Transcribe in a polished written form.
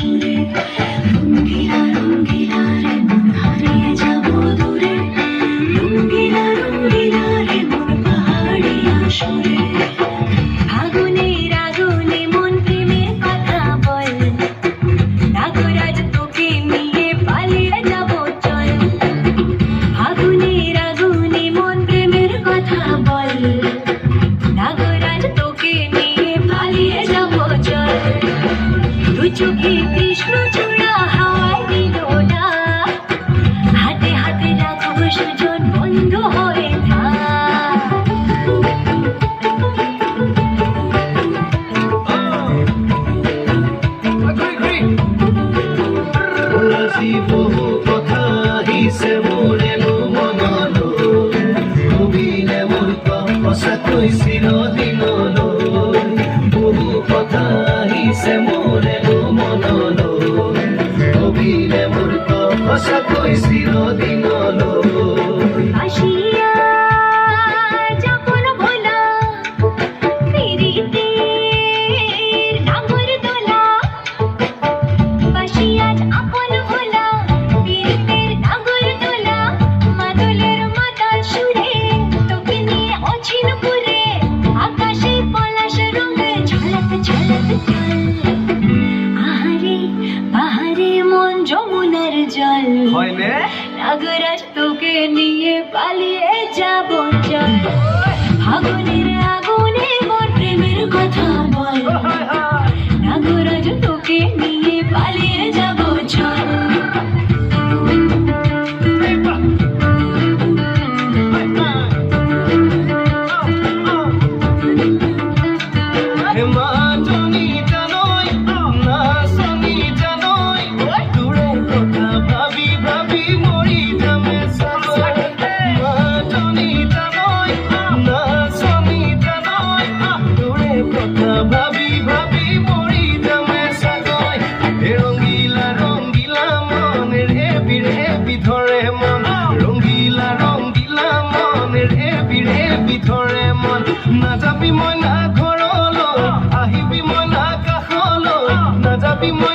সুরে রঙ্গিলা রঙ্গিলা রে মন হারিয়ে যাব দূরে রঙ্গিলা রঙ্গিলা রে মন পাহাড়িয়া সুরে আগুনের আগুনে মন প্রেমের কথা বল নাগরাজ তোকে নিয়ে পালিয়ে যাব চল আগুনের আগুনে মন প্রেমের কথা বল নাগরাজ তোকে নিয়ে পালিয়ে যাব চল দু চোখে কৃষ্ণ চূড়া হাওয়ায় দিল না হাতে হাতে রাখবো সুজন বন্ধ হয়ে থাক বহু কথা হিসে মোরে মনলো কবিলে মোর সঁচাকৈ চিৰদিনলৈ বহু কথা হিসে মোরে মনলো কবিলে মোর সঁচাকৈ চিৰদিনলৈ আসিয়া যখন ভোলা পিরিতের নাগর দোলা বাসিয়া আপন ভোলা পিরিতের নাগর দোলা মাদলের মাতাল সুরে তোকে নিয়ে অচিন পুরে আকাশে পলাশ রঙে ঝলক ঝলক চল আহারে বাহারে মন যমুনার জল হয়নে নাগরাজ তোকে নিয়ে পালিয়ে যাব চল আগুনের আগুনে মোর প্রেমের কথা বল নাগরাজ তোকে নিয়ে পালিয়ে যাব চল মা জনি জানই না শনি জানই দূরের কথা ভাবি ভাবি মরি যাবে সবাই মা জনি জানই না শনি জানই দূরের কথা ভাবি ভাবি মরি যাবে সবাই রঙ্গিলা রঙ্গিলা মনের হেবি ধরে মন রঙ্গিলা রঙ্গিলা মনের হেবি ধৰে মন নাযাবি মই না ঘৰলৈ আহিবি মই না কাষলৈ নাযাবি মই